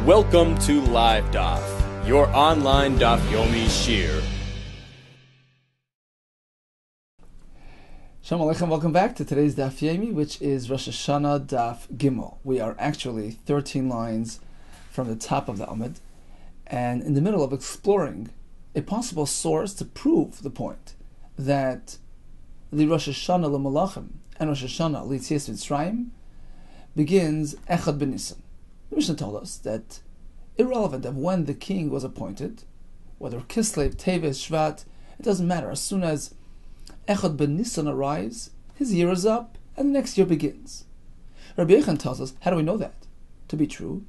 Welcome to Live Daf, your online Daf Yomi Shir. Shalom Aleichem, welcome back to today's Daf Yomi, which is Rosh HaShanna Daf Gimel. We are actually 13 lines from the top of the Amud, and in the middle of exploring a possible source to prove the point that the Rosh HaShanna L'Malachim and Rosh HaShanna L'Yetzias Mitzrayim begins Echad B'Nisan. The Mishnah told us that irrelevant of when the king was appointed, whether Kislev, Teves, Shvat, it doesn't matter. As soon as Echad B'Nisan arrives, his year is up and the next year begins. Rabbi Yehuda tells us, how do we know that to be true?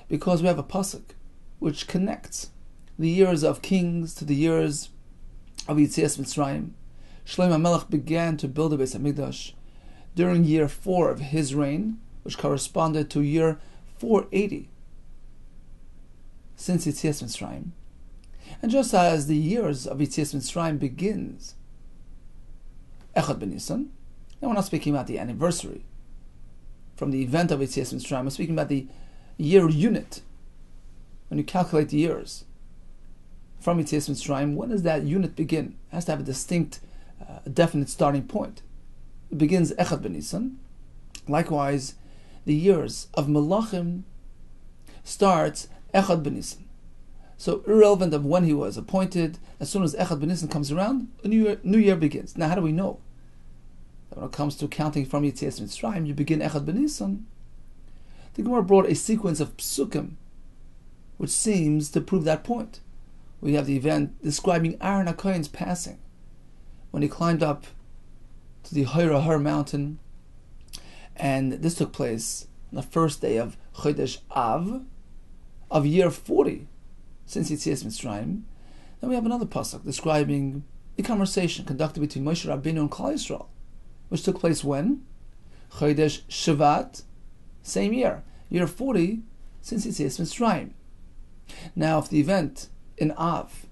Because we have a pasuk which connects the years of kings to the years of Yetzias Mitzrayim. Shlomo HaMelech began to build the Beis HaMikdash during year 4 of his reign, which corresponded to year 480 since Yetzias Mitzrayim. And just as the years of Yetzias Mitzrayim begins Echad B'Nisan, and we're not speaking about the anniversary from the event of Yetzias Mitzrayim, we're speaking about the year unit. When you calculate the years from Yetzias Mitzrayim, when does that unit begin? It has to have a distinct, definite starting point. It begins Echad B'Nisan. Likewise, the years of Malachim starts Echad B'Nisan. So irrelevant of when he was appointed, as soon as Echad B'Nisan comes around, a new year begins. Now, how do we know that when it comes to counting from Yetzias Mitzrayim, you begin Echad B'Nisan? The Gemara brought a sequence of psukim which seems to prove that point. We have the event describing Aaron HaKohen's passing when he climbed up to the Har mountain, and this took place on the first day of Chodesh Av of year 40 since Yetzias Mitzrayim. Then we have another pasuk describing the conversation conducted between Moshe Rabbeinu and Klal Yisrael, which took place when? Chodesh Shvat, same year 40 since Yetzias Mitzrayim. Now, if the event in Av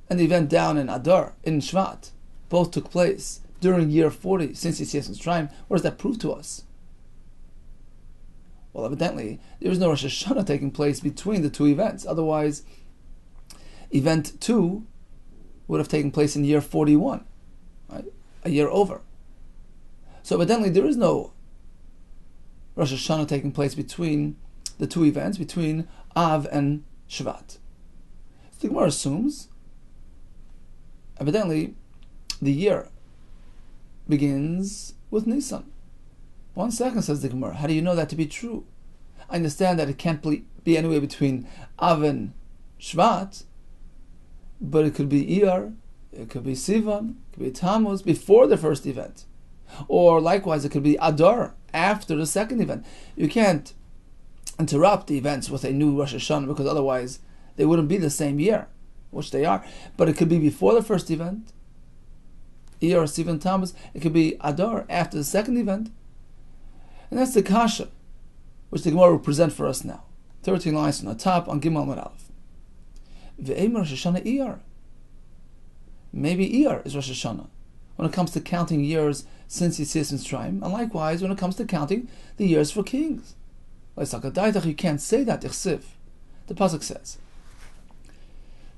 and the event down in Adar, in Shvat, both took place during year 40 since Yetzias Mitzrayim, what does that prove to us? Well, evidently, there is no Rosh HaShanna taking place between the two events. Otherwise, event 2 would have taken place in year 41, right? A year over. So evidently, there is no Rosh HaShanna taking place between the two events, between Av and Shvat. So the Gemara assumes, evidently, the year begins with Nisan. 1 second, says the Gemara. How do you know that to be true? I understand that it can't be anywhere between Av and Shvat, but it could be Iyar, it could be Sivan, it could be Tammuz before the first event. Or likewise, it could be Adar after the second event. You can't interrupt the events with a new Rosh HaShanna because otherwise they wouldn't be the same year, which they are. But it could be before the first event, Iyar, Sivan, Tammuz. It could be Adar after the second event. And that's the kasha, which the Gemara will present for us now. 13 lines from the top on Gimel Amud Aleph. Ve'emer Rosh HaShanna Iyar. Maybe Iyar is Rosh HaShanna when it comes to counting years since Yetzias Mitzrayim, and likewise when it comes to counting the years for kings. You can't say that, Ichsiv. The pasuk says,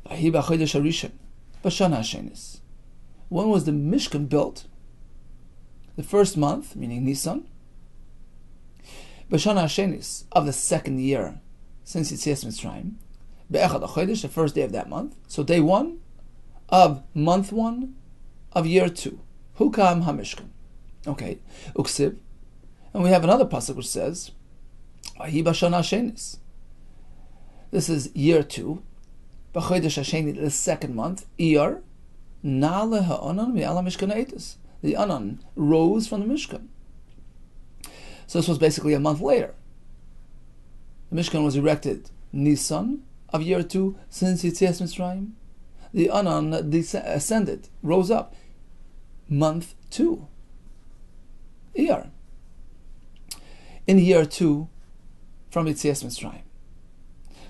V'hi b'chodesh harishon b'shana hashenis. When was the Mishkan built? The first month, meaning Nisan, B'shana hashenis, of the second year since Yetzias Mitzrayim, be'echad hachodesh, the first day of that month. So day 1 of month 1 of year 2. Hukam hamishkan. Okay, uksiv. And we have another pasuk which says, Vahi b'shana hashenis. This is year 2. B'chodesh hasheni, the second month. Iyar, na'ale ha'onan mi'ala mishkan ha'etis. The Anan rose from the Mishkan. So this was basically a month later. The Mishkan was erected Nisan of year 2 since Yetzias Mitzrayim. The Anan ascended, rose up, month 2. Iyar. In year 2 from Yetzias Mitzrayim.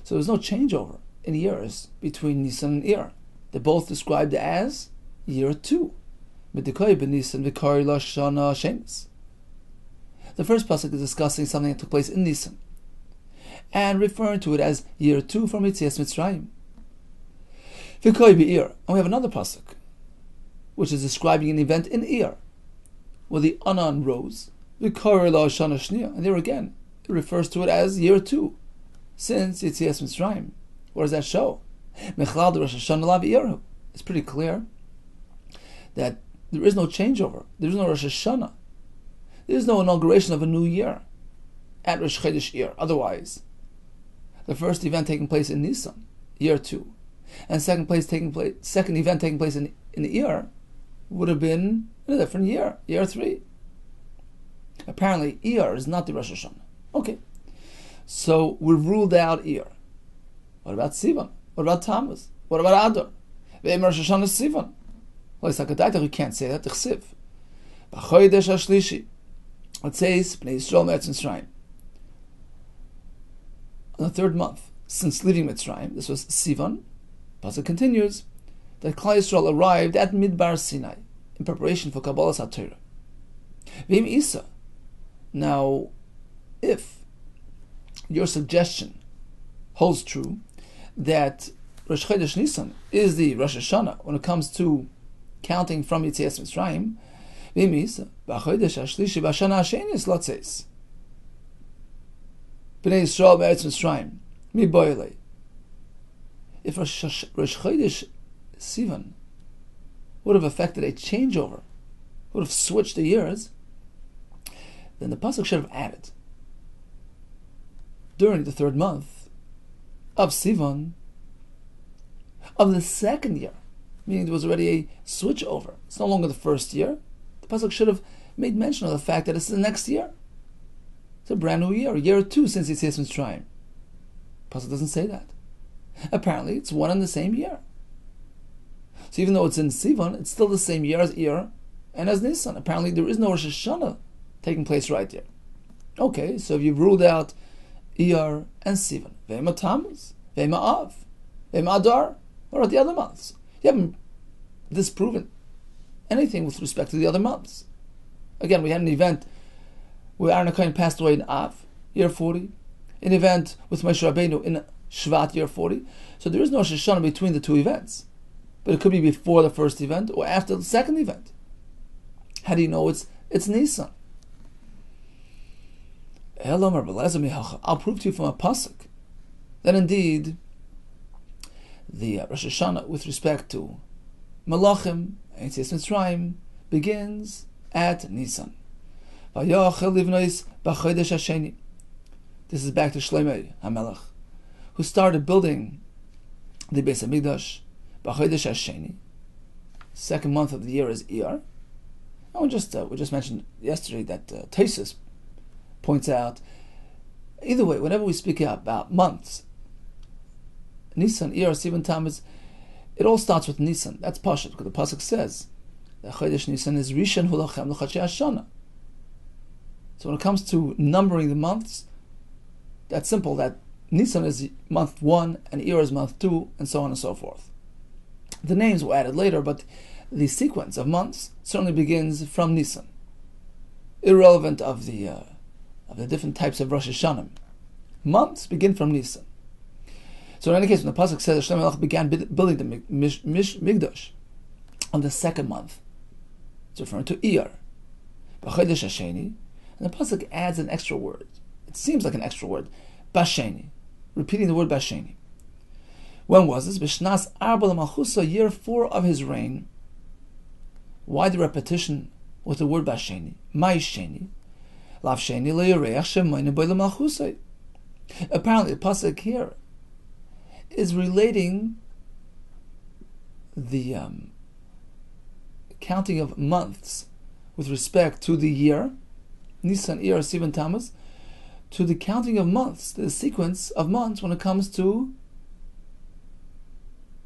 So there's no changeover in years between Nisan and Iyar. They're both described as year 2. The first pasuk is discussing something that took place in Nisan. and referring to it as year 2 from Yetzias Mitzrayim. V'koi be'ir, and we have another pasuk, which is describing an event in Ir, where the Anan rose. V'koi Rosh HaShanna, and there again, it refers to it as year 2, since Yetzias Mitzrayim. What does that show? Mechlal de Rosh HaShanna la be'ir. It's pretty clear that there is no changeover. There is no Rosh HaShanna. There is no inauguration of a new year at Rosh Chodesh Ir. Otherwise, the first event taking place in Nisan, year 2, and second event taking place in Ir would have been in a different year, year 3. Apparently, Ir is not the Rosh HaShanna. Okay, so we've ruled out Ir. What about Sivan? What about Tammuz? What about Adar? Ve'em Rosh HaShanna Sivan. We can't say that. T'chsiv. B'chodesh hashlishi. It says, Bnei Yisrael me'etz Mitzrayim. On the 3rd month since leaving Mitzrayim, this was Sivan. Pasuk continues that Klal Yisrael arrived at Midbar Sinai in preparation for Kabbalas HaTorah. V'im Isa. Now, if your suggestion holds true that Rosh Chodesh Nisan is the Rosh HaShanna when it comes to counting from Yetzias Mitzrayim, v'im Isa b'chodesh hashlishi b'shana hasheni lotzes Bnei Yisrael me'etz Mitzrayim mi boilei. If Rosh Chodesh Sivan would have affected a changeover, would have switched the years, then the pasuk should have added during the 3rd month of Sivan of the 2nd year, meaning there was already a switch over. It's no longer the 1st year. The pasuk should have made mention of the fact that it's the next year. It's a brand new year, year 2 since Yetzias Mitzrayim. Pasuk doesn't say that. Apparently, it's one and the same year. So even though it's in Sivan, it's still the same year as Ir and as Nisan. Apparently, there is no Rosh HaShanna taking place right there. Okay, so if you've ruled out Ir and Sivan, Ve'ema Tammuz, Ve'ema Av, Ve'ema Adar, what about the other months? You haven't disproven anything with respect to the other months. Again, we had an event where Aaron HaKohen passed away in Av, year 40, an event with Moshe Rabbeinu in Shvat, year 40. So there is no Rosh HaShanna between the two events. But it could be before the first event or after the second event. How do you know it's Nisan? I'll prove to you from a pasuk that indeed the Rosh HaShanna with respect to Malachim and Yetzias Mitzrayim begins at Nisan. This is back to Shlomo HaMelech, who started building the Beis HaMikdash b'chodesh hasheni. 2nd month of the year is Iyar. And we just mentioned yesterday that Tosfos points out, either way, whenever we speak about months, Nisan, Iyar, Sivan, Tammuz, it all starts with Nisan. That's Pashat, because the pasuk says that Chodesh Nisan is Rishon Hu Lachem L'Chadshei Hashana. So when it comes to numbering the months, that's simple. That Nisan is month 1 and Iyar is month 2, and so on and so forth. The names were added later, but the sequence of months certainly begins from Nisan, irrelevant of the different types of Rosh Hashanah. Months begin from Nisan. So in any case, when the pasuk says that Shlomo HaMelech began building the Mikdash on the 2nd month, it's referring to Iyar, b'chodesh hasheni, and the pasuk adds an extra word. It seems like an extra word, basheni, repeating the word basheni. When was this? B'shnas arba l'malchusa, year 4 of his reign. Why the repetition with the word basheni? Mai sheni, lav sheni le'yareach shemayne boi l'malchusa. Apparently, the pasuk here is relating the counting of months with respect to the year, Nisan, Iyar, Sivan, Tammuz, to the counting of months, the sequence of months when it comes to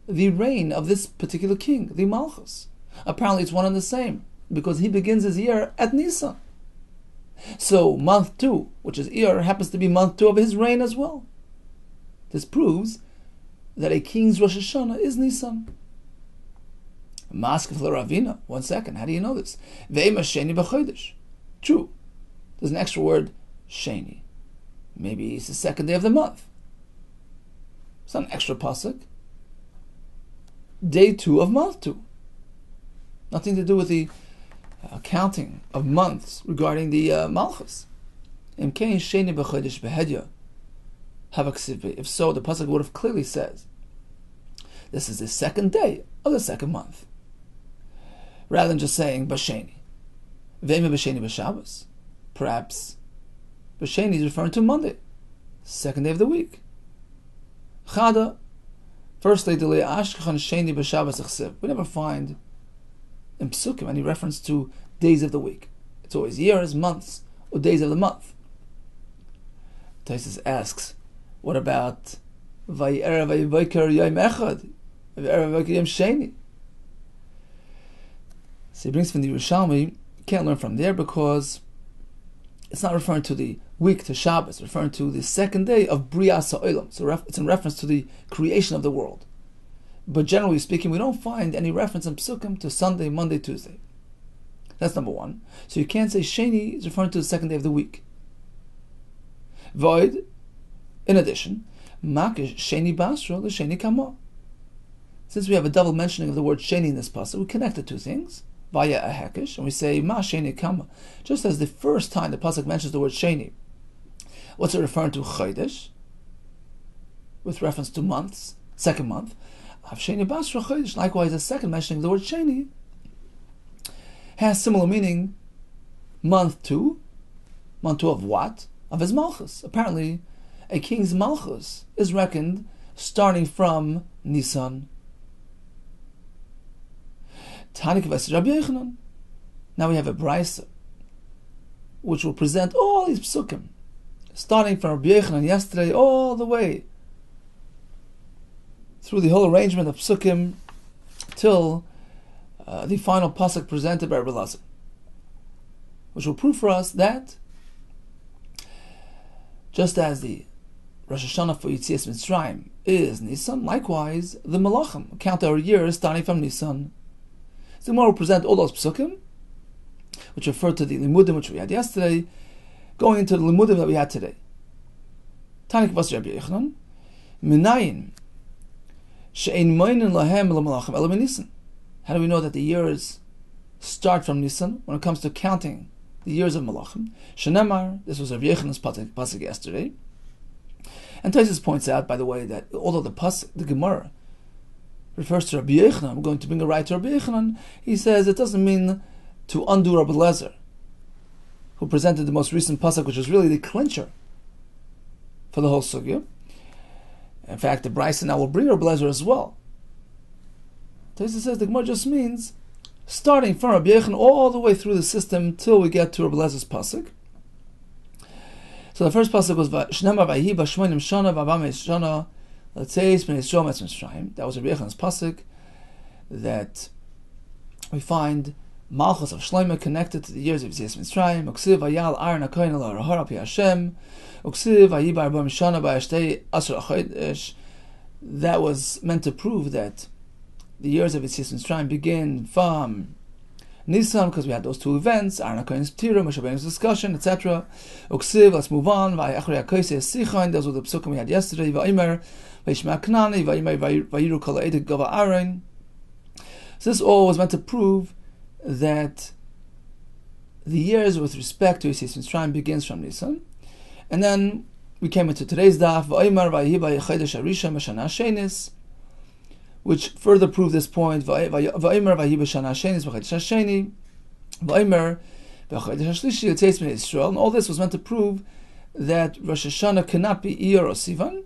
the reign of this particular king, the Malchus. Apparently it's one and the same, because he begins his year at Nisan. So month 2, which is Iyar, happens to be month 2 of his reign as well. This proves that a king's Rosh Hashanah is Nisan. Maskef Ravina. 1 second, how do you know this? Ve'ema sheni b'chodesh. True. There's an extra word, sheni. Maybe it's the second day of the month. It's not an extra pasuk. Day 2 of month 2. Nothing to do with the counting of months regarding the Malchus. If so, the pasuk would have clearly said, this is the second day of the second month, rather than just saying Basheni. V'ema Basheni b'Shabbos. Perhaps Basheni is referring to Monday, second day of the week. Chada. Firstly, we never find in Psukim any reference to days of the week. It's always years, months, or days of the month. Taisus asks, what about Vayerev Vayivoker Yom Echad, Vayerev Vayivoker Yom Sheni? So he brings from the Yerushalmi. You can't learn from there because it's not referring to the week, to Shabbos, it's referring to the second day of Brias HaOlam. So it's in reference to the creation of the world. But generally speaking, we don't find any reference in Psukim to Sunday, Monday, Tuesday. That's number one. So you can't say Sheni is referring to the second day of the week. Void, in addition, Makish Sheni Basra, the Sheni Kama. Since we have a double mentioning of the word Sheni in this passage, we connect the two things via a Hekesh, and we say Ma Sheni Kama. Just as the first time the pasuk mentions the word Sheni, what's it referring to? Chodesh, with reference to months, second month. Sheni Basra Chodesh. Likewise, the second mentioning of the word Sheni has similar meaning. Month 2 of what? Of his Malchus. Apparently, a king's Malchus is reckoned starting from Nisan. Tanik Ves Rabbi Yehuda. Now we have a Brisa which will present all these psukim, starting from Rabbi Yehuda yesterday all the way through the whole arrangement of psukim till the final pasuk presented by Rabbi Lazar, which will prove for us that just as the Rosh HaShanna for Yitzias Mitzrayim is Nisan, likewise the Malachim count our years starting from Nisan. So the Gemara will present all those psukim, which refer to the limudim which we had yesterday, going into the limudim that we had today. Tanik Vas Rabbi Yehuda, Minayin she'ein moinin lahem l'malachim ela b'Nisan. How do we know that the years start from Nisan when it comes to counting the years of Malachim? Shenemar, this was Rabbi Yehuda's pasuk yesterday. And Taisus points out, by the way, that although the Gemara refers to Rabbi Yehuda, I'm going to bring a right to Rabbi Yehuda, he says it doesn't mean to undo Rabbi Lezer, who presented the most recent pasuk, which was really the clincher for the whole sugya. In fact, the Bryson now will bring Rabbi Lezer as well. Taisus says the Gemara just means starting from Rabbi Yehuda all the way through the system till we get to Rabbi Lezer's pasuk. So the first pasuk was Shnema Vayi Bashmonim Shana Vabames Shana Latzeis Ben Yisrael Metz Mitzrayim. That was Rabbi Yehuda's pasuk that we find Malchus of Shlomo connected to the years of Yitzias Mitzrayim. Uksiv Vayal Aaron HaKohen Al Hara Pi Hashem. Uksiv Vayi Barbam Shana Vayashtei Asher Chodesh. That was meant to prove that the years of Yitzias Mitzrayim begin from Nisan, because we had those two events, Aaron HaKohen's Ptira, Moshe Rabbeinu's discussion, etc. Uksiv, let's move on. Vayachrei HaKoisei Sichon, those were the psukim we had yesterday. Vayimer, Vayishma Knani, Vayimer, Vayiru Kol Ha'edek Gava Aaron. So this all was meant to prove that the years with respect to Yitzias Mitzrayim begins from Nisan. And then we came into today's daf, Vayimer, Vayihi, Vayichodesh Harishon, Mashana Shenis, which further proved this point. Va'omer v'hi b'shana shenis v'chodesh hasheni, va'omer v'chodesh hashlishi yotzeis b'nei Yisrael. And all this was meant to prove that Rosh HaShanna cannot be Iyar or Sivan.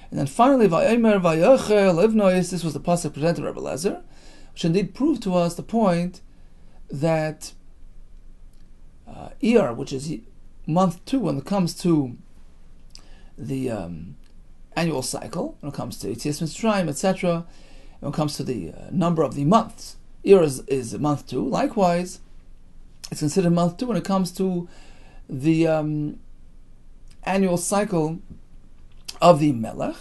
And then finally, va'omer v'yochel livnois. This was the pasuk presented by Rabbi Lezer, which indeed proved to us the point that Iyar, which is month 2, when it comes to the annual cycle, when it comes to Yitzias Mitzrayim, etc., when it comes to the number of the months, Iyar is month 2. Likewise, it's considered month 2 when it comes to the annual cycle of the Melech.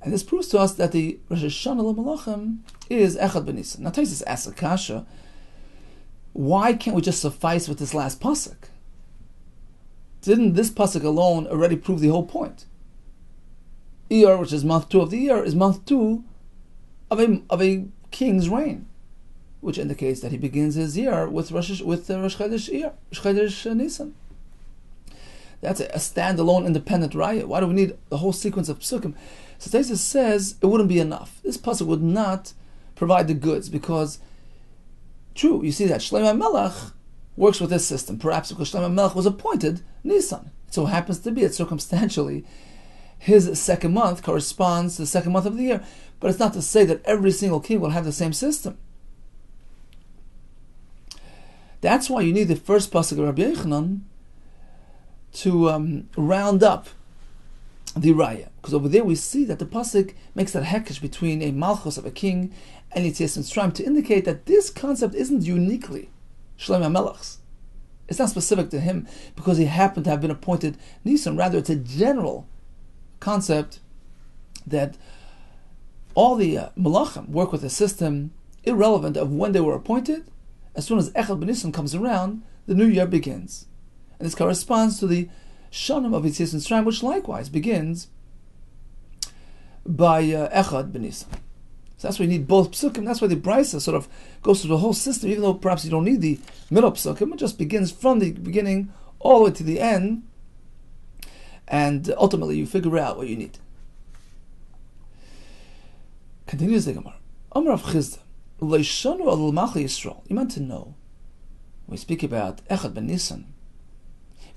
And this proves to us that the Rosh HaShanna L'Malachim is Echad B'Nisan. Now Taisus asks a kasha, why can't we just suffice with this last pasuk? Didn't this pasuk alone already prove the whole point? Iyar, which is month 2 of the year, is month 2 of a king's reign, which indicates that he begins his year with Rosh Chodesh Iyar, Rosh Chodesh Nisan. That's a standalone, independent raya. Why do we need the whole sequence of psukim? So Taisus says it wouldn't be enough. This pasuk would not provide the goods, because, true, you see that Shlomo Melech works with this system, perhaps because Shlomo Melech was appointed Nisan. It so happens to be that circumstantially his second month corresponds to the second month of the year. But it's not to say that every single king will have the same system. That's why you need the first pasuk of Rabbi Yechanan to round up the raya, because over there we see that the pasuk makes that hekesh between a malchus of a king and Yitzias Mitzrayim to indicate that this concept isn't uniquely Shlomo Melech's. It's not specific to him because he happened to have been appointed Nisan. Rather, it's a general concept that all the Malachim work with a system irrelevant of when they were appointed. As soon as Echad B'Nisan comes around, the new year begins. And this corresponds to the Shanim of Yitzias Mitzrayim, which likewise begins by Echad B'Nisan. So that's why you need both psukim. That's why the Brisa sort of goes through the whole system, even though perhaps you don't need the middle psukim. It just begins from the beginning all the way to the end, and ultimately you figure out what you need. Continues the Gemara. Amar Rav Chizda, Leishanu al Malchi Yisrael. You meant to know, when we speak about Echad ben Nisan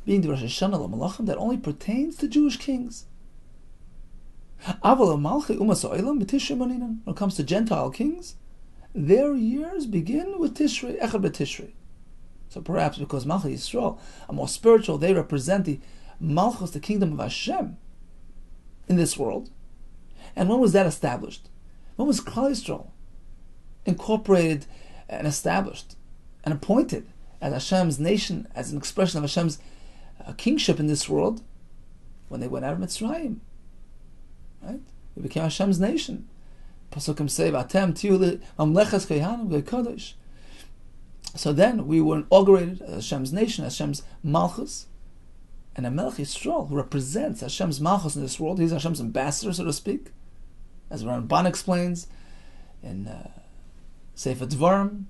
being the Rosh HaShanna l'Malachim, that only pertains to Jewish kings. When it comes to Gentile kings, their years begin with Tishrei, Echad b'Tishrei. So perhaps because Malchi Yisrael are more spiritual, they represent the Malchus, the kingdom of Hashem in this world. And when was that established? When was Klal Yisrael incorporated and established and appointed as Hashem's nation, as an expression of Hashem's kingship in this world? When they went out of Mitzrayim. Right? We became Hashem's nation. Pasukim say, "Vatem tiyu mamlechas kohanim v'kodesh." So then we were inaugurated as Hashem's nation, Hashem's malchus, and a Melech Yisrael who represents Hashem's malchus in this world. He's Hashem's ambassador, so to speak, as Ramban explains in Sefer Dvarim.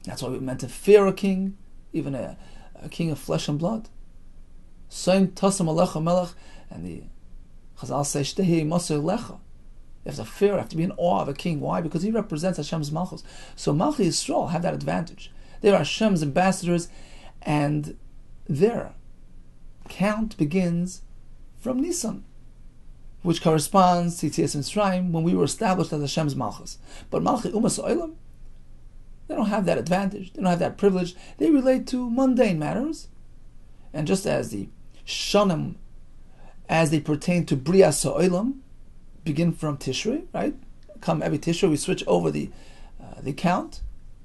That's why we're meant to fear a king, even a king of flesh and blood. Soim tasam alecha melech, and the Chazal say, Shtehi Moshe Lecha. You have to fear, you have to be in awe of a king. Why? Because he represents Hashem's Malchus. So Malchi Yisrael have that advantage. They are Hashem's ambassadors, and their count begins from Nisan, which corresponds to Yitzias Mitzrayim, when we were established as Hashem's Malchus. But Malchi Umas Olam, they don't have that advantage. They don't have that privilege. They relate to mundane matters. And just as the Shanim, as they pertain to Brias Ha'olam, begin from Tishrei, right? Come every Tishrei, we switch over the count,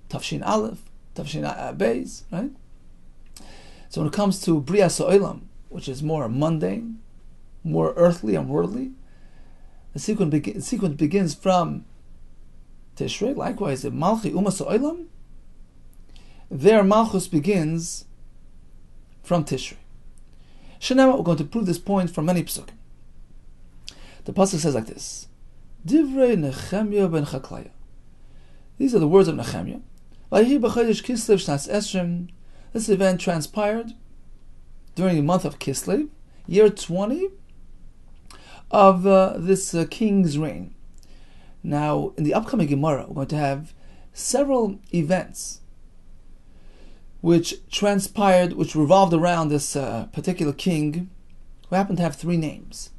Tafshin Aleph, Tafshin Beis, right? So when it comes to Brias Ha'olam, which is more mundane, more earthly and worldly, the sequence begins from Tishrei. Likewise, the Malchi Umas Ha'olam, their Malchus begins from Tishrei. Shenema, we're going to prove this point from many psukim. The pasuk says like this: Divrei Nechemya ben Chaklaya. These are the words of Nechemya. Vayehi b'chodesh Kislev shnas esrim. This event transpired during the month of Kislev, year 20 of this king's reign. Now, in the upcoming Gemara, we're going to have several events which transpired, which revolved around this particular king, who happened to have 3 names.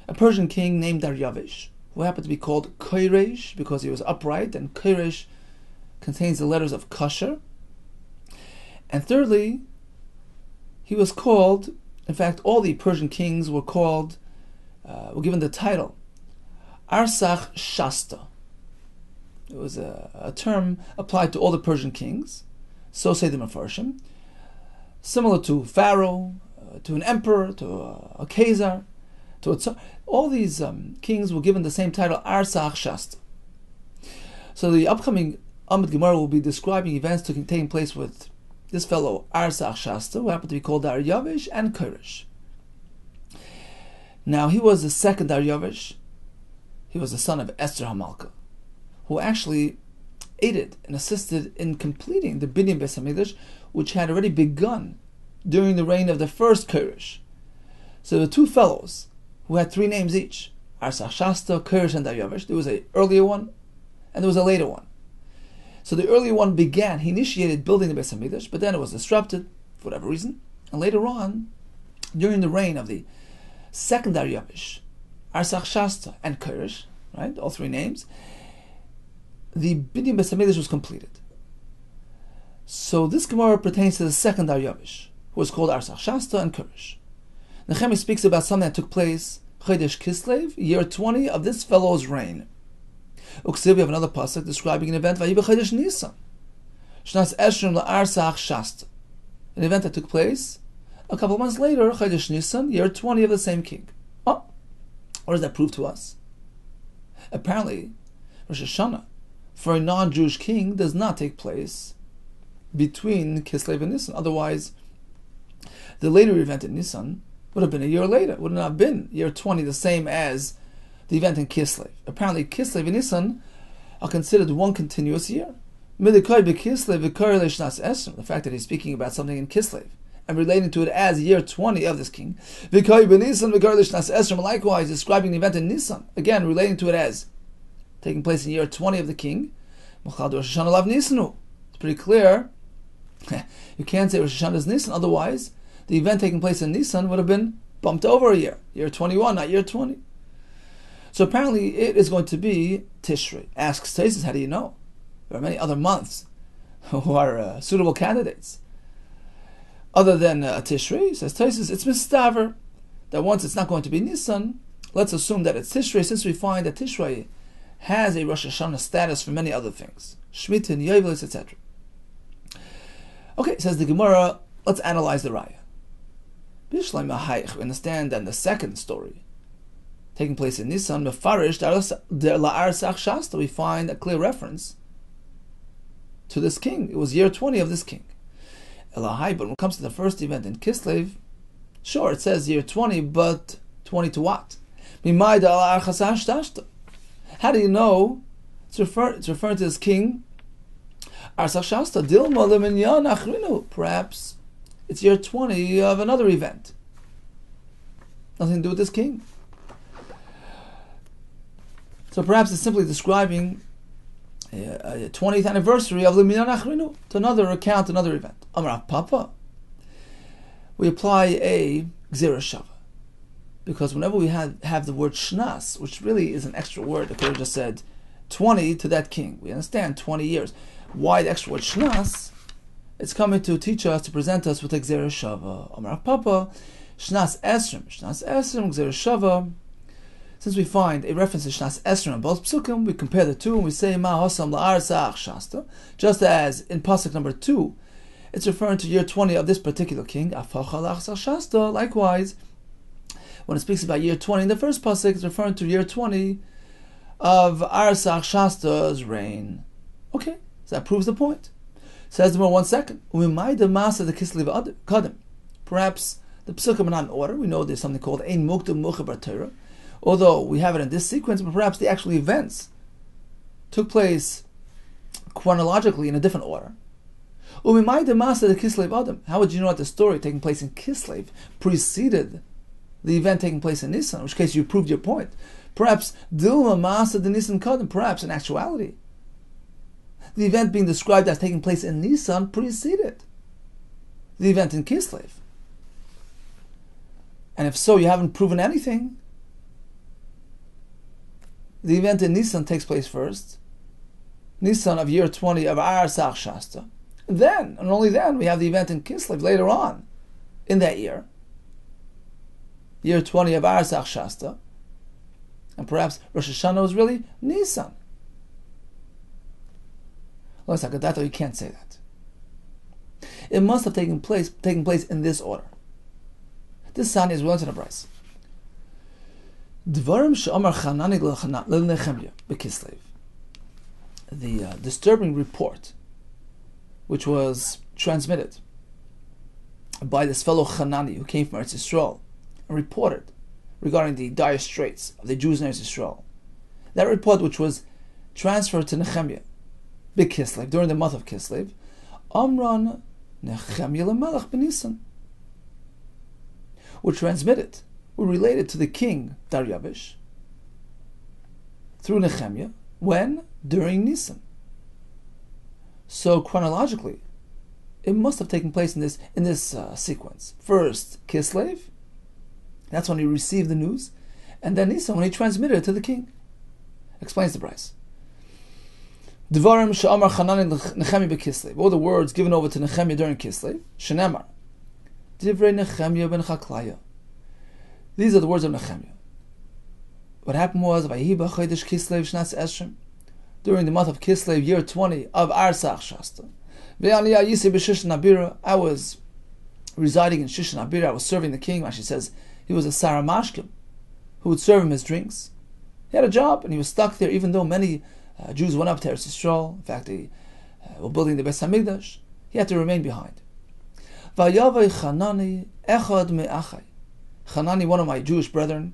A Persian king named Daryavish, who happened to be called Koresh because he was upright, and Koresh contains the letters of kosher. And thirdly, he was called, in fact, all the Persian kings were called, were given the title Arsach Shasta. It was a term applied to all the Persian kings. So say the Mefarshim, similar to Pharaoh, to an emperor, to a Caesar, to a Tsar. All these kings were given the same title, Arsach Shasta. So the upcoming Amud Gemara will be describing events taking place with this fellow Arsach Shasta, who happened to be called Daryavish and Koresh. Now he was the second Daryavish. He was the son of Esther Hamalka, who actually aided and assisted in completing the Binyan Beis Hamikdash, which had already begun during the reign of the first Koresh. So the two fellows who had three names each, Arsach Shasta, Koresh, and Daryavish. There was an earlier one, and there was a later one. So the earlier one began, he initiated building the Beis Hamikdash, but then it was disrupted for whatever reason. And later on, during the reign of the second Daryavish, Arsach Shasta, and Koresh, right, all three names, the Binyan Beis Hamikdash was completed. So this Gemara pertains to the second Daryavish, who was called Arsach Shasta and Koresh. Nehemiah speaks about something that took place Chodesh Kislev, year 20 of this fellow's reign. Uksiv, we have another pasuk describing an event Vayiba Chodesh Nisan, Shnas Esrim LaArsach Shasta, an event that took place a couple of months later, Chodesh Nisan, year 20 of the same king. Oh, what does that prove to us? Apparently, Rosh HaShanna for a non-Jewish king does not take place between Kislev and Nisan. Otherwise, the later event in Nisan would have been a year later. Would not have been year 20, the same as the event in Kislev. Apparently, Kislev and Nisan are considered one continuous year. The fact that he's speaking about something in Kislev and relating to it as year 20 of this king. Likewise, describing the event in Nisan, again relating to it as taking place in year 20 of the king. It's pretty clear. You can't say Rosh Hashanah is Nisan, otherwise the event taking place in Nisan would have been bumped over a year 21, not year 20. So apparently it is going to be Tishrei. Asks Taisus, how do you know? There are many other months who are suitable candidates. Other than Tishrei, says Taisus, it's Mistaver, that once it's not going to be Nisan, let's assume that it's Tishrei, since we find that Tishrei has a Rosh Hashanah status for many other things. Shmitin, Yovelis, etc. Okay, says the Gemara, let's analyze the Raya. We understand that in the second story, taking place in Nisan, Mefarish La'arsach Shasta, we find a clear reference to this king. It was year 20 of this king. Elahai, but when it comes to the first event in Kislev, sure, it says year 20, but 20 to what? How do you know it's referring to this king? Arsach Shasta, Dilma Leminyan Achrinu. Perhaps it's year 20 of another event. Nothing to do with this king. So perhaps it's simply describing a 20th anniversary of Leminyan Achrinu to another account, another event. Amar Papa. We apply a Gzera Shava. Because whenever we have the word Shnas, which really is an extra word, the Torah just said 20 to that king. We understand 20 years. Why the extra word Shnas? It's coming to teach us, to present us with a Gzera Shava. Amar Papa, Shnas Esrim. Shnas Esrim, Gzera Shava. Since we find a reference to Shnas Esrim in both Psukim, we compare the two and we say Ma Hosam La'arsach Shasta. Just as in Pasuk number 2, it's referring to year 20 of this particular king. Afacha La'arsach Shasta. Likewise, when it speaks about year 20 in the first pasuk, it's referring to year 20 of Arsach Shasta's reign. Okay, so that proves the point. Says the more 1 second. Perhaps the psukim are not in order. We know there's something called Ein Mukdam Muchabar Torah, although we have it in this sequence, but perhaps the actual events took place chronologically in a different order. How would you know that the story taking place in Kislev preceded the event taking place in Nisan, in which case you proved your point? Perhaps Dilma Masa de Nisan Kadam, perhaps in actuality, the event being described as taking place in Nisan preceded the event in Kislev. And if so, you haven't proven anything. The event in Nisan takes place first, Nisan of year 20 of Arsach Shasta. Then, and only then, we have the event in Kislev later on in that year. Year 20 of Arsach Shasta, and perhaps Rosh Hashanah was really Nisan. Looks like that, you can't say that. It must have taken place in this order. This sign is well into the price. Dvarim she'amar Chanani l'Nehemiah b'Kislev. The disturbing report, which was transmitted by this fellow Hanani who came from Eretz Yisrael and reported regarding the dire straits of the Jews in Eretz Yisrael. That report, which was transferred to Nehemiah, Big Kislev, during the month of Kislev, Amran Nehemiah Lamelech Benisan, were transmitted, were related to the king Daryavish through Nehemiah. When? During Nisan. So chronologically, it must have taken place in this sequence. First, Kislev, that's when he received the news, and then Nisan, when he transmitted it to the king. Explains the price. Dvarim she'amar Chanani Nehemiah beKislev. All the words given over to Nehemiah during Kislev. Shenemar. Divrei Nehemiah ben Chaklaya. These are the words of Nehemiah. What happened was, Vayihi b'chodesh Kislev shnas Esrim, during the month of Kislev, year 20 of Arsach Shasta. Ve'aliyah yisi b'Shishan Abira. I was residing in Shishan Abira. I was serving the king. She says he was a Saramashkim who would serve him his drinks. He had a job and he was stuck there, even though many Jews went up to Eretz Yisrael. In fact, they were building the Beis Hamikdash. He had to remain behind. Vayavai Chanani echad me'achai. Chanani, one of my Jewish brethren,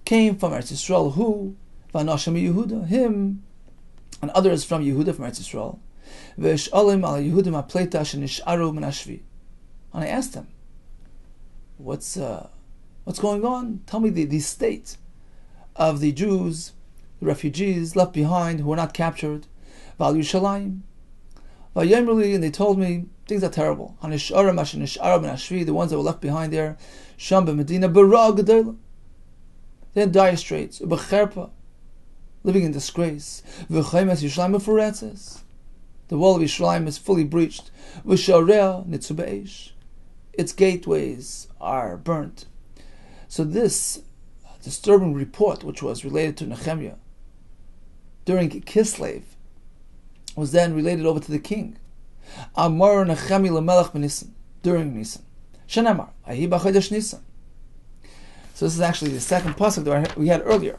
came from Eretz Yisrael, who, Vanashim Yehuda, him, and others from Yehuda, from Eretz Yisrael, V'esh'alim ala Yehudim ha'pleita shenish'aru min hashvi. And I asked him, what's going on? Tell me the state of the Jews, the refugees left behind who were not captured. Val Yerushalayim. Vayemruli, and they told me things are terrible. Hanish'arim ashenish'aru min hashvi, the ones that were left behind there, Sham b'Medina b'ra gedela. They're in dire straits. U'b'cherpa, living in disgrace. V'chaymes Yerushalayim u'furetzes. The wall of Yerushalayim is fully breached. V'shareah nitzu be'esh. Its gateways are burnt. So this disturbing report, which was related to Nehemiah during Kislev, was then related over to the king. Amar Nehemiah lemelech b'Nisan, during Nisan. Shenemar, ahi b'chodesh Nisan. So this is actually the second pasuk that we had earlier.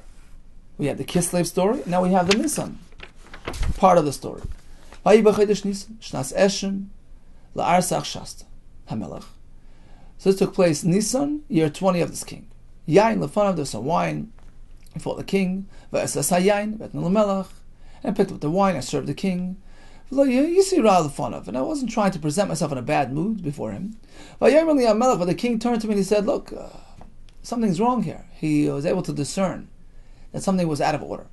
We had the Kislev story, and now we have the Nisan part of the story. Ahi b'chodesh Nisan, shnas Eshem, la'arsach shasta, hamelech. So this took place Nisan, year 20 of this king. Yain lefanav, there's some wine before the king. V'esas hayain, v'etnu lemelech. And I picked up the wine, I served the king. You see ra lefanav, and I wasn't trying to present myself in a bad mood before him. V'yayim li hamelech, but the king turned to me and he said, look, something's wrong here. He was able to discern that something was out of order.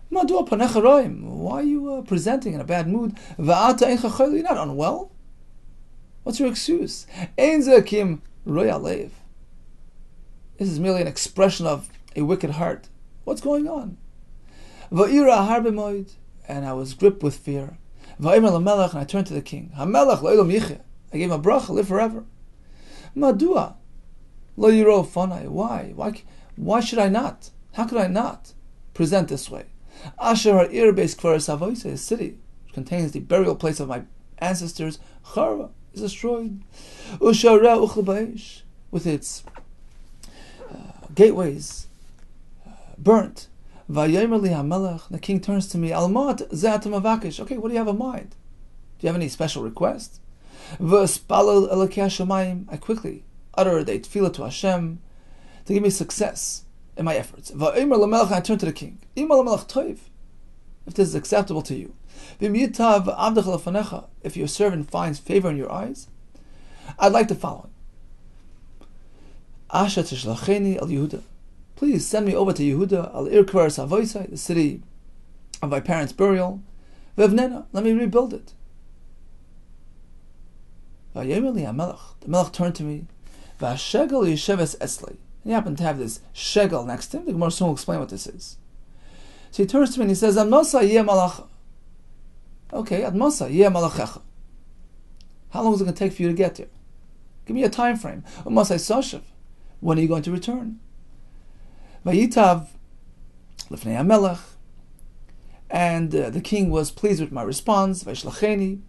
Why are you presenting in a bad mood? You're not unwell? What's your excuse? This is merely an expression of a wicked heart. What's going on? And I was gripped with fear. And I turned to the king. I gave him a bracha, live forever. Why should I not? How could I not present this way? Asher a city which contains the burial place of my ancestors, Chara, is destroyed. With its gateways burnt. The king turns to me. Okay, what do you have in mind? Do you have any special request? I quickly uttered a tefillah to Hashem to give me success in my efforts. I turn to the king. If this is acceptable to you, if your servant finds favor in your eyes, I'd like the following. Please send me over to Yehuda, the city of my parents' burial. Let me rebuild it. The Melech turned to me. He happened to have this shegel next to him. The Gemara soon will explain what this is. So he turns to me and he says, okay, Admasa, yeh malachecha. How long is it going to take for you to get there? Give me a time frame. When are you going to return? Vayitav lifnei hamelech, and the king was pleased with my response. Vayshlacheni,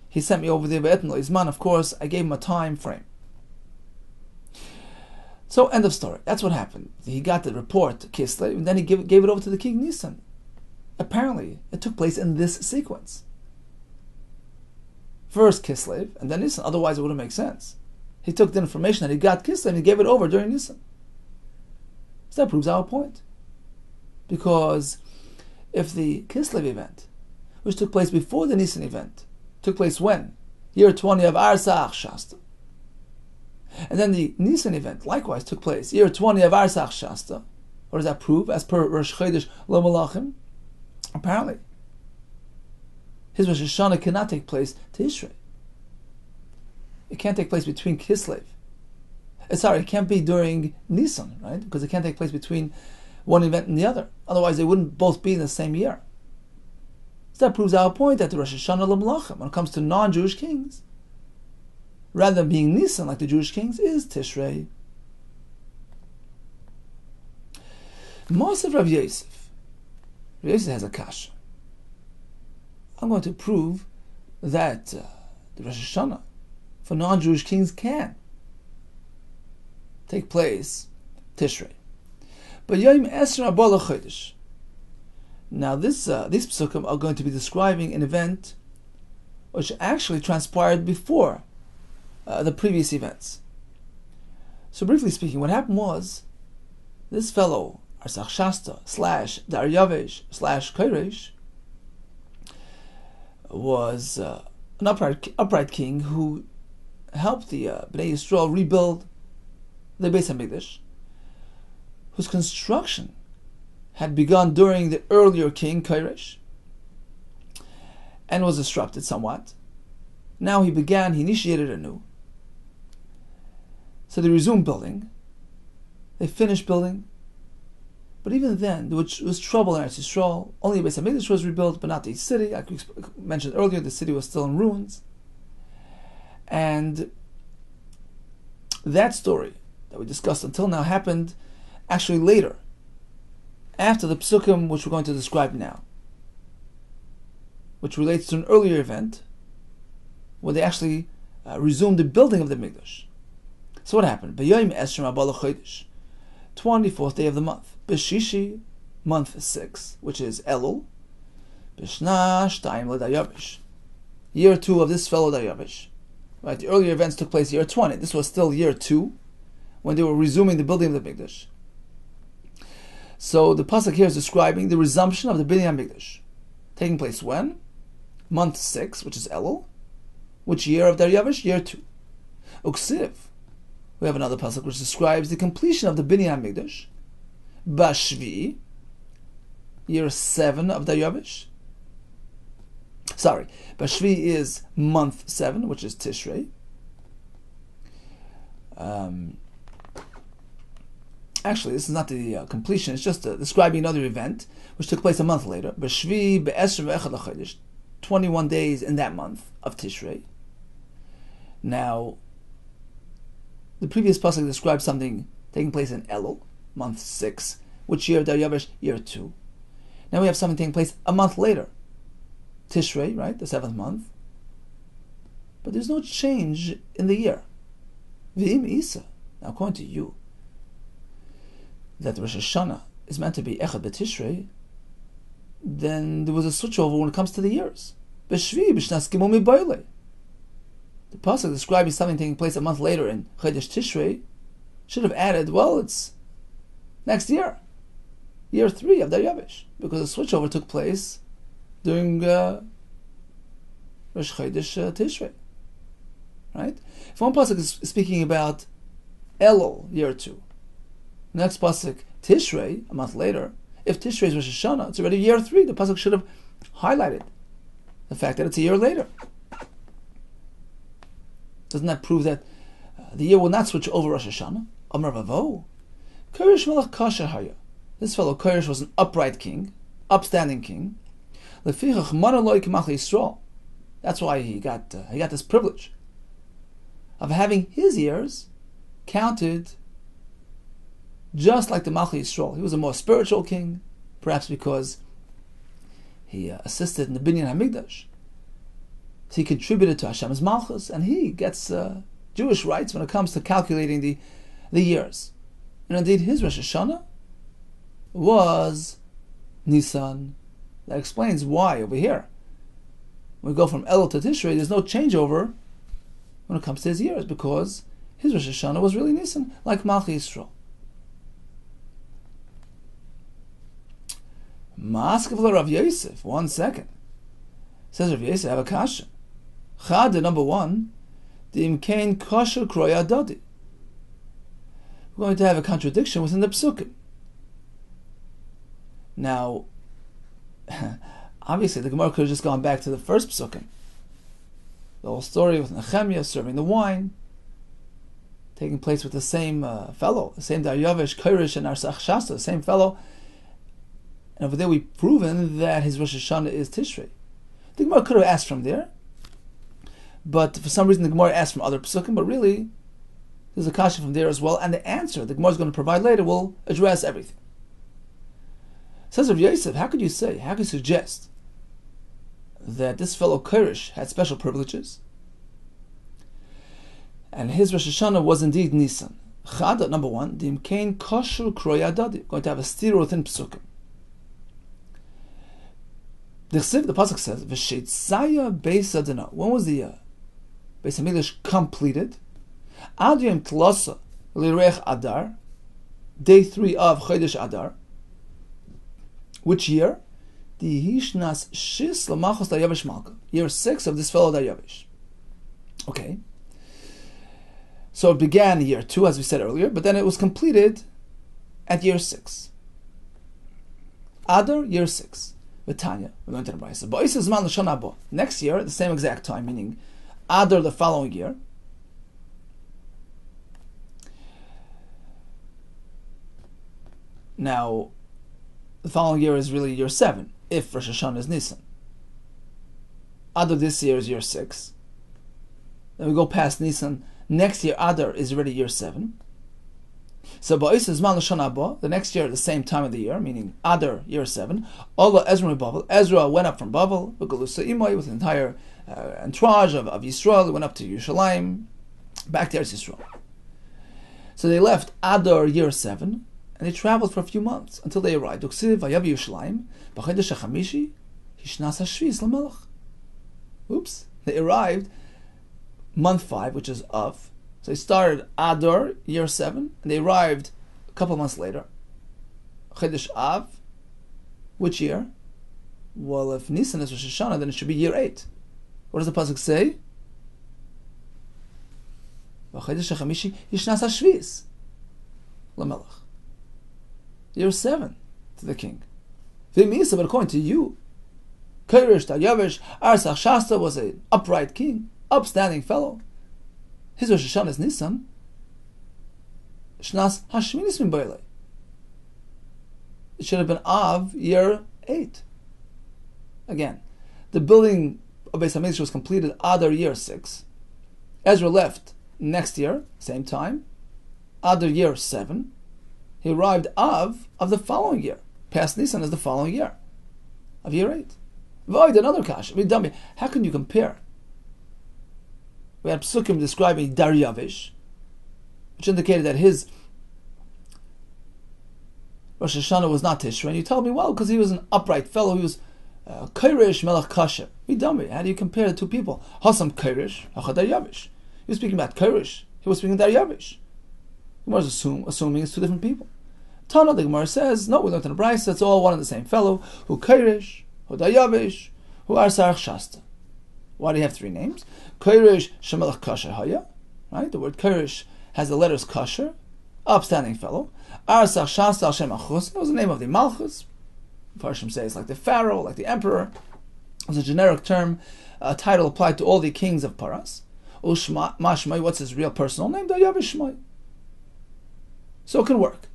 he sent me over there. Ve'etnu izman, of course, I gave him a time frame. So, end of story. That's what happened. He got the report to Kislev, and then he gave it over to the king Nisan. Apparently, it took place in this sequence. first Kislev and then Nisan. Otherwise, it wouldn't make sense. He took the information that he got Kislev and he gave it over during Nisan. So that proves our point. Because if the Kislev event, which took place before the Nisan event, took place when? Year 20 of Arsach Shasta. And then the Nisan event likewise took place, year 20 of Arsach Shasta. What does that prove? As per Rosh Chodesh Lo Malachim, apparently, his Rosh Hashanah cannot take place to Tishrei. It can't take place between Kislev. It can't be during Nisan, right? Because it can't take place between one event and the other. Otherwise, they wouldn't both be in the same year. So that proves our point that the Rosh Hashanah Lo Malachim, when it comes to non-Jewish kings, rather than being Nisan like the Jewish kings, is Tishrei. Mosav Rav Yosef. Rav Yosef has a kasha. I'm going to prove that the Rosh Hashanah for non-Jewish kings can take place Tishrei. But Yom Esra Abba Chodesh. Now these psukim are going to be describing an event which actually transpired before the previous events. So briefly speaking, what happened was this fellow Arsach Shasta / Daryavesh / Koresh was an upright king who helped the Bnei Yisrael rebuild the Beis HaMikdash, whose construction had begun during the earlier king Koresh and was disrupted somewhat. Now he initiated anew. So they resumed building. They finished building. But even then, there was trouble in Eretz Yisrael. Only Beis HaMikdash was rebuilt, but not the city. Like we mentioned earlier, the city was still in ruins. And that story that we discussed until now happened actually later, after the psukim which we're going to describe now, which relates to an earlier event where they actually resumed the building of the Mikdash. So what happened? B'yom Esrim Abba Chodesh, 24th day of the month, B'shishi, month 6, which is Elul, B'shna Shtayim L'Dayavish, year 2 of this fellow Dayavish. Right, the earlier events took place year 20. This was still year 2, when they were resuming the building of the Mikdash. So the pasuk here is describing the resumption of the Binyan Mikdash, taking place when? Month 6, which is Elul. Which year of Daryavish? Year 2. Uksiv. We have another pasuk which describes the completion of the Binyan Mikdash. Bashvi, year 7 of Daryavish. Sorry, Bashvi is month 7, which is Tishrei. Actually, this is not the completion, it's just describing another event which took place a month later. Bashvi be'esr ve'echad l'chodesh, 21 days in that month of Tishrei. Now, the previous pasuk describes something taking place in Elul, month 6, which year of Daryavish? Year 2. Now we have something taking place a month later, Tishrei, right, the 7th month. But there's no change in the year. V'im Isa. Now, according to you, that Rosh HaShanah is meant to be Echad B'Tishrei, then there was a switchover when it comes to the years. B'Shvi b'Shnas Gimel Mi'Boilei. The pasuk describing something taking place a month later in Chodesh Tishrei should have added, well, it's next year, year 3 of Daryavish, because the switchover took place during Rosh Chodesh Tishrei. Right? If one pasuk is speaking about Elul, year 2, next pasuk Tishrei, a month later, if Tishrei is Rosh Hashanah, it's already year 3. The pasuk should have highlighted the fact that it's a year later. Doesn't that prove that the year will not switch over Rosh Hashanah? Amar Vavo, Koresh Melech Kasher Haya. This fellow Koresh was an upright king, upstanding king. Lefichach Mana Lo Yikmach Yisrael. That's why he got this privilege of having his years counted just like the Malchei Yisrael. He was a more spiritual king, perhaps because he assisted in the Binyan HaMikdash. So he contributed to Hashem's Malchus, and he gets Jewish rights when it comes to calculating the years. And indeed, his Rosh Hashanah was Nisan. That explains why over here when we go from Elul to Tishrei, there's no changeover when it comes to his years, because his Rosh Hashanah was really Nisan, like Malchi Yisrael. Maskevla Rav Yosef, 1 second. Says Rav Yosef, have a kasha. Chad, number 1, the imkain kosher kroya dodi. We're going to have a contradiction within the psukim. Now, obviously, the Gemara could have just gone back to the first psukim. The whole story with Nehemiah serving the wine, taking place with the same fellow, the same Daryavish, Koirish, and Arsach Shasta, the same fellow. And over there we've proven that his Rosh Hashanah is Tishrei. The Gemara could have asked from there, but for some reason the Gemara asked from other psukim, but really, there's a kasha from there as well, and the answer the Gemara is going to provide later will address everything. Says Rav Yosef, how could you suggest that this fellow Koirish had special privileges, and his Rosh Hashanah was indeed Nisan? Chada, number 1, the imkain kosher kroya dadi, going to have a steer within psukim. The pasuk says, "V'sheitzaya beis adana." When was the Beis Hamikdash completed? Ad yom tlasa l'reich Adar, day 3 of Chodesh Adar. Which year? The Hishnas Shis Lamachos Daryavish Malka, year 6 of this fellow Daryavish. Okay. So it began in year 2, as we said earlier, but then it was completed at year 6. Adar, year 6. V'tanya, we're going to the Brisa. Ba'is Zman L'Shana Haba. Next year, at the same exact time, meaning Adar the following year. Now, the following year is really year 7, if Rosh Hashanah is Nisan. Adar this year is year 6. Then we go past Nisan. Next year, Adar is already year 7. So, Ba'is Zman L'Shana Haba, the next year at the same time of the year, meaning Adar, year 7. Allah Ezra Bavel. Ezra went up from Bavel, V'galusa Imoy, with the entire entourage of Yisrael. They went up to Yerushalayim, back to Eretz Yisrael. So they left Adar, year 7, and they traveled for a few months until they arrived. Uksiv Vayavi Yerushalayim, B'chodesh HaChamishi, Hishnas HaShviz L'Melech. Oops, they arrived month 5, which is Av. So they started Adar, year 7, and they arrived a couple of months later. Chodesh Av, which year? Well, if Nisan is Rosh Hashanah, then it should be year 8. What does the pasuk say? V'chodesh HaChamishi Yishnas HaShviz L'Melech. Year 7 to the king. V'misa, but according to you, Koirish, Daryavish, Arsach Shasta was an upright king, upstanding fellow. His Rosh Hashanah is Nisan. Shnas Hashminis min Boile. It should have been Av, year 8. Again, the building of Beis Hamikdash was completed Adar, year 6. Ezra left next year, same time, Adar, year 7. He arrived Av of the following year. Past Nisan is the following year, of year 8. Void, another kash. How can you compare? We had psukim describing Daryavish, which indicated that his Rosh Hashanah was not Tishrei, and you tell me, well, because he was an upright fellow, he was Koirish Melech Kasher. How do you compare the two people? Hasam Koirish, Hachad Daryavish. He was speaking about Koirish, he was speaking Daryavish. The Gemara is assuming it's two different people. Tana, the Gemara says, no, we learned in the Brisa, it's all one and the same fellow, who Koirish, who Daryavish, who Arsach Shasta. Why do you have 3 names? Koirish Shemelech Kasher Haya. Right? The word Koirish has the letters Kasher, upstanding fellow. Arsach Shasta Al Shem Achus. That was the name of the Malchus. Parshim says like the Pharaoh, like the Emperor. It was a generic term, a title applied to all the kings of Paras. Ushma Mashmai, what's his real personal name? Daryavish Shmai. So it can work.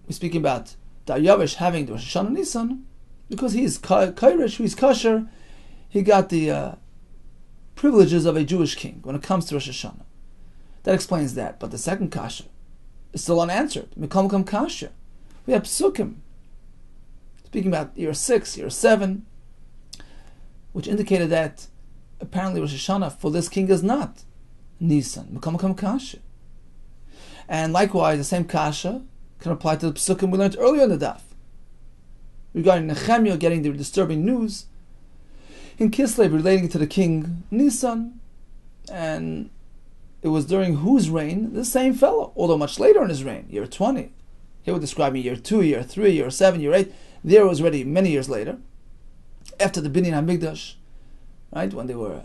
We're speaking about Daryavish having the Rosh Hashanah Nisan because he is Koirish, who is Kasher. He got the privileges of a Jewish king when it comes to Rosh Hashanah. That explains that. But the second kasha is still unanswered. Mikol Makom kasha. We have psukim speaking about year 6, year 7, which indicated that apparently Rosh Hashanah for this king is not Nisan. Mikol Makom kasha. And likewise, the same kasha can apply to the psukim we learned earlier in the daf regarding Nehemiah getting the disturbing news. In Kislev, relating to the king Nisan, and it was during whose reign the same fellow, although much later in his reign, year 20. Here we're describing year 2, year 3, year 7, year 8. There was already many years later, after the Binyan HaMikdash, right, when there were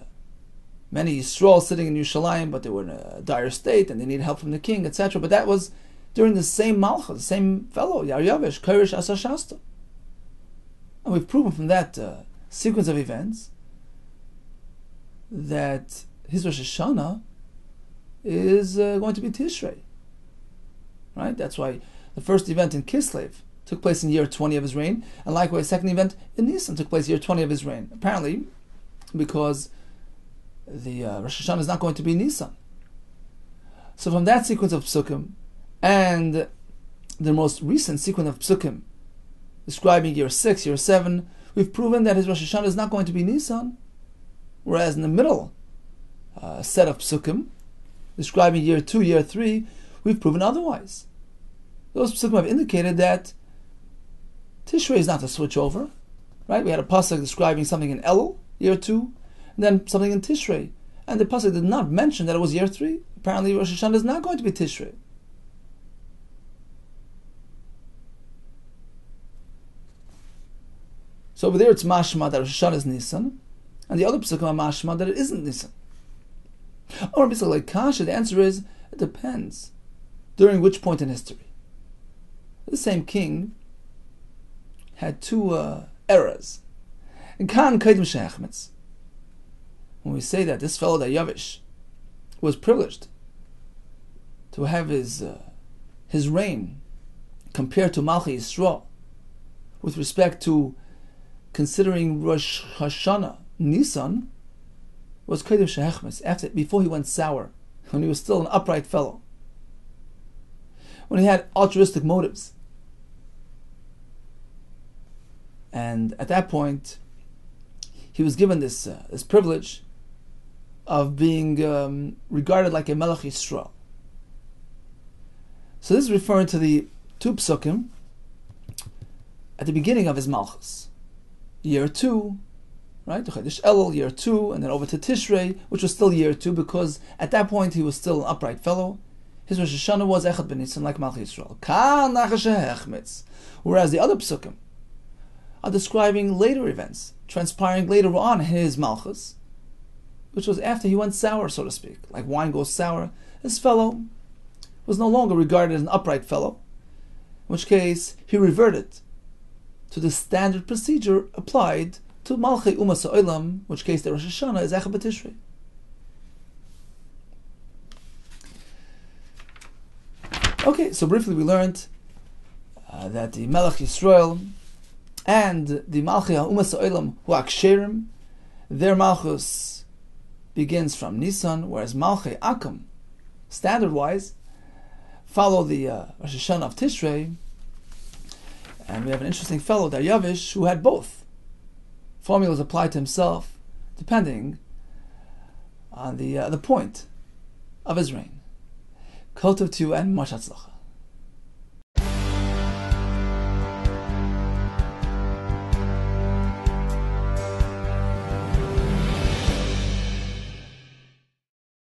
many Yisrael sitting in Yerushalayim, but they were in a dire state and they needed help from the king, etc. But that was during the same Malchus, the same fellow, Yaryavish, Kirish Asa Shasta. And we've proven from that sequence of events that his Rosh HaShanna is going to be Tishrei. Right? That's why the first event in Kislev took place in year 20 of his reign, and likewise the second event in Nisan took place year 20 of his reign. Apparently, because the Rosh HaShanna is not going to be Nisan. So from that sequence of Psukim, and the most recent sequence of Psukim, describing year 6, year 7, we've proven that his Rosh HaShanna is not going to be Nisan, whereas in the middle set of Psukim, describing year 2, year 3, we've proven otherwise. Those Psukim have indicated that Tishrei is not a switch over, right? We had a pasuk describing something in Elul, year 2, and then something in Tishrei, and the pasuk did not mention that it was year 3. Apparently Rosh HaShanna is not going to be Tishrei. So over there it's mashma that Rosh Hashanah is Nisan, and the other psukim are mashma that it isn't Nisan. Or like kasha, the answer is it depends. During which point in history? The same king had two eras. In Khan Kaidim Shechmetz, when we say that this fellow, that Yavish, was privileged to have his reign compared to Malchi Yisrael with respect to considering Rosh Hashanah Nisan, was Kaidim Shechmetz, before he went sour, when he was still an upright fellow, when he had altruistic motives. And at that point, he was given this privilege of being regarded like a Melech Yisrael. So this is referring to the two psukim at the beginning of his Malchus. Year 2, right? Chodesh Elul, year 2, and then over to Tishrei, which was still year 2, because at that point he was still an upright fellow. His Rosh HaShanna was Echad Ben Nisan, like Malchi Yisrael. Whereas the other psukim are describing later events, transpiring later on in his Malchus, which was after he went sour, so to speak. Like wine goes sour. This fellow was no longer regarded as an upright fellow, in which case he reverted to the standard procedure applied to Malchei Umas Ha'olam, in which case the Rosh Hashanah is Echad B'Tishrei. Okay, so briefly we learned that the Melech Yisrael and the Malchei Umas Ha'olam who are Ksherim, their Malchus begins from Nisan, whereas Malchei Akam, standard-wise, follow the Rosh Hashanah of Tishrei. And we have an interesting fellow, Daryavish, who had both. Formulas applied to himself, depending on the point of his reign. Kol tov to you and much hatzlacha.